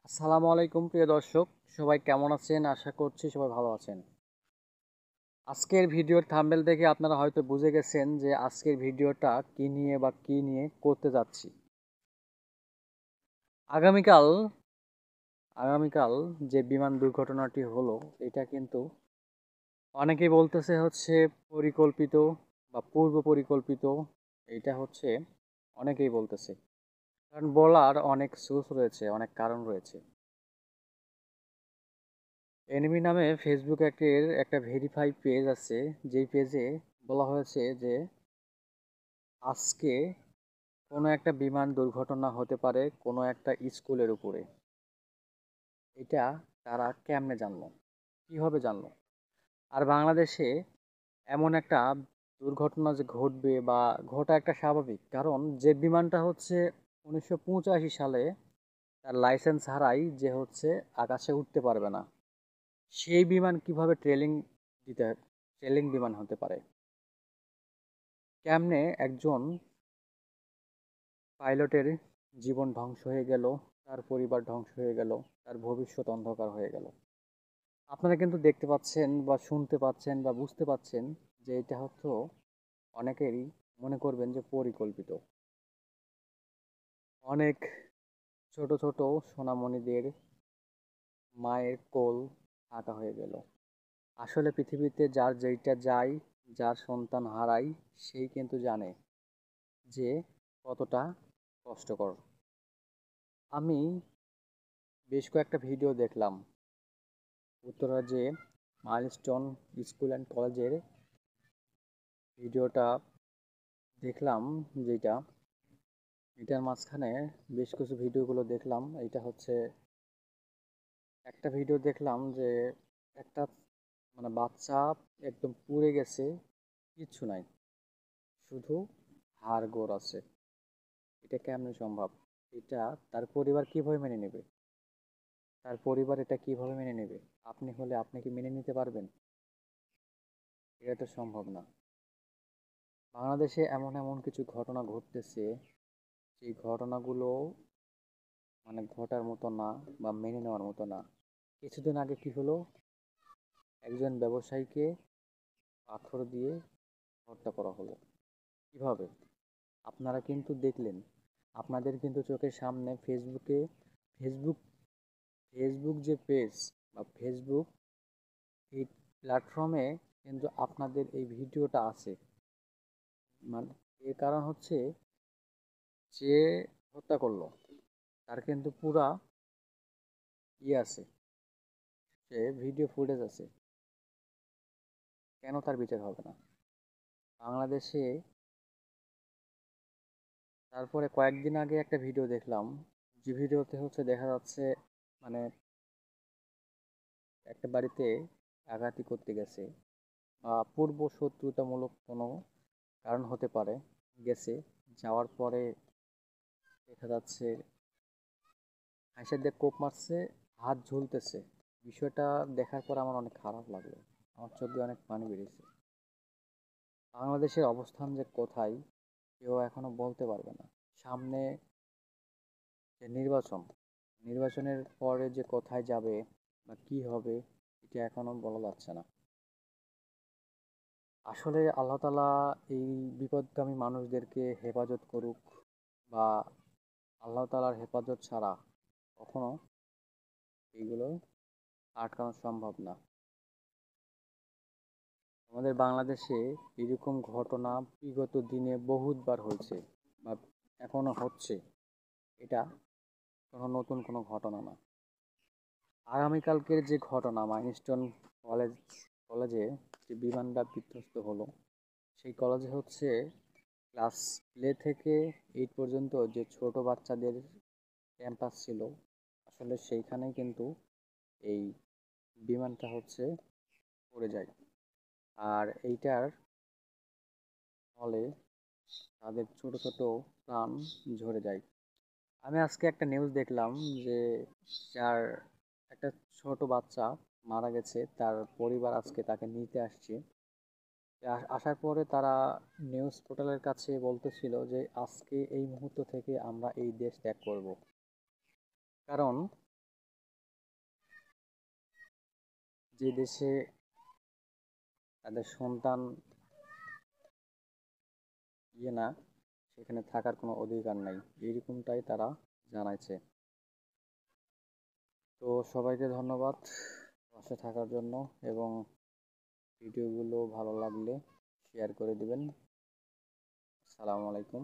আসসালামু আলাইকুম প্রিয় দর্শক, সবাই কেমন আছেন? আশা করছি সবাই ভালো আছেন। আজকের ভিডিওর থাম্বনেল দেখে আপনারা হয়তো বুঝে গেছেন যে আজকের ভিডিওটা কি নিয়ে করতে যাচ্ছি। আগামীকাল আগামীকাল যে বিমান দুর্ঘটনাটি হলো, এটা কিন্তু অনেকেই বলতেছে হচ্ছে পরিকল্পিত বা পূর্ব পরিকল্পিত। এটা হচ্ছে অনেকেই বলতেছে, কারণ বলার অনেক সোর্স রয়েছে, অনেক কারণ রয়েছে। এনিমি নামে ফেসবুক একটা ভেরিফাই পেজ আছে, যেই পেজে বলা হয়েছে যে আজকে কোনো একটা বিমান দুর্ঘটনা হতে পারে কোনো একটা স্কুলের উপরে। এটা তারা কেমনে জানলো, কিভাবে জানলো? আর বাংলাদেশে এমন একটা দুর্ঘটনা যে ঘটবে বা ঘটা একটা স্বাভাবিক, কারণ যে বিমানটা হচ্ছে 1985 সালে তার লাইসেন্স হারাই যে হচ্ছে আকাশে উঠতে পারবে না, সেই বিমান কিভাবে দিতে ট্রেলিং বিমান হতে পারে? কেমনে একজন পাইলটের জীবন ধ্বংস হয়ে গেল, তার পরিবার ধ্বংস হয়ে গেল, তার ভবিষ্যৎ অন্ধকার হয়ে গেল? আপনারা কিন্তু দেখতে পাচ্ছেন বা শুনতে পাচ্ছেন বা বুঝতে পাচ্ছেন যে এটা হয়তো অনেকেরই মনে করবেন যে পরিকল্পিত। অনেক ছোট ছোট সোনামণিদের মায়ের কোল ফাঁকা হয়ে গেল। আসলে পৃথিবীতে যার যেইটা যায়, যার সন্তান হারায়, সেই কিন্তু জানে যে কতটা কষ্টকর। আমি বেশ কয়েকটা ভিডিও দেখলাম উত্তরা যে মাইলস্টোন স্কুল অ্যান্ড কলেজের ভিডিওটা দেখলাম, যেটা এটার মাঝখানে বেশ কিছু ভিডিওগুলো দেখলাম। এটা হচ্ছে একটা ভিডিও দেখলাম যে একটা বাচ্চা একদম পুড়ে গেছে, কিচ্ছু নাই, শুধু হাড় গোড় আছে। এটা কেমনে সম্ভব? এটা তার পরিবার কিভাবে মেনে নেবে? তার পরিবার এটা কিভাবে মেনে নেবে? আপনি হলে আপনি কি মেনে নিতে পারবেন? এটা তো সম্ভব না। বাংলাদেশে এমন এমন কিছু ঘটনা ঘটতেছে, যে ঘটনাগুলো ঘটার মতো না বা মেনে নেওয়ার মতো না। কিছুদিন আগে কি হলো, একজন ব্যবসায়ীকে পাথর দিয়ে হত্যা করা হলো। কিভাবে? আপনারা কিন্তু দেখলেন, আপনাদের কিন্তু চোখের সামনে ফেসবুক ফেসবুক যে পেজ বা ফেসবুক এই প্ল্যাটফর্মে কিন্তু আপনাদের এই ভিডিওটা আছে। মানে এর কারণ হচ্ছে, যে হত্যা করলো তার কিন্তু পুরা আছে, সে ভিডিও ফুটেজ আছে। কেন তার বিচার হবে না বাংলাদেশে? তারপরে কয়েকদিন আগে একটা ভিডিও দেখলাম, যে ভিডিওতে হচ্ছে দেখা যাচ্ছে মানে একটা বাড়িতে ডাকাতি করতে গেছে বা পূর্ব শত্রুতামূলক কোনো কারণ হতে পারে, গেছে। যাওয়ার পরে দেখা যাচ্ছে হাঁসের দিয়ে কোপ মারছে, হাত ঝুলতেছে। বিষয়টা দেখার পর আমার অনেক খারাপ লাগলো, আমার চোখ দিয়ে অনেক পানি বেরিয়েছে। বাংলাদেশের অবস্থান যে কোথায় কেউ এখনো বলতে পারবে না। সামনে যে নির্বাচনের পরে যে কোথায় যাবে বা কি হবে, এটা এখনো বলা যাচ্ছে না। আসলে আল্লাহ তাআলা এই বিপদগামী মানুষদেরকে হেফাজত করুক, বা আল্লাহ তাআলার হেফাজত ছাড়া কখনো এইগুলো আটকানো সম্ভব না। আমাদের বাংলাদেশে এরকম ঘটনা বিগত দিনে বহুতবার হয়েছে বা এখনো হচ্ছে। এটা কোনো নতুন ঘটনা না। আগামীকালকের যে ঘটনা, মাইলস্টোন কলেজে যে বিমানটা বিধ্বস্ত হলো, সেই কলেজে হচ্ছে ক্লাস প্লে থেকে 8 পর্যন্ত যে ছোট বাচ্চাদের ক্যাম্পাস ছিল, আসলে সেইখানেই কিন্তু এই বিমানটা হচ্ছে পড়ে যায়। আর এইটার ফলে তাদের ছোট ছোট প্রাণ ঝরে যায়। আমি আজকে একটা নিউজ দেখলাম যে যার একটা ছোট বাচ্চা মারা গেছে, তার পরিবার আজকে তাকে নিতে আসছে। আসার পরে তারা নিউজ পোর্টালের কাছে বলতেছিল যে আজকে এই মুহূর্ত থেকে আমরা এই দেশ ত্যাগ করব। কারণ যে দেশে তাদের সন্তান না, সেখানে থাকার কোনো অধিকার নাই, এইরকমটাই তারা জানাইছে। তো সবাইকে ধন্যবাদ পাশে থাকার জন্য, এবং ভিডিওগুলো ভালো লাগলে শেয়ার করে দিবেন। আসসালামু আলাইকুম।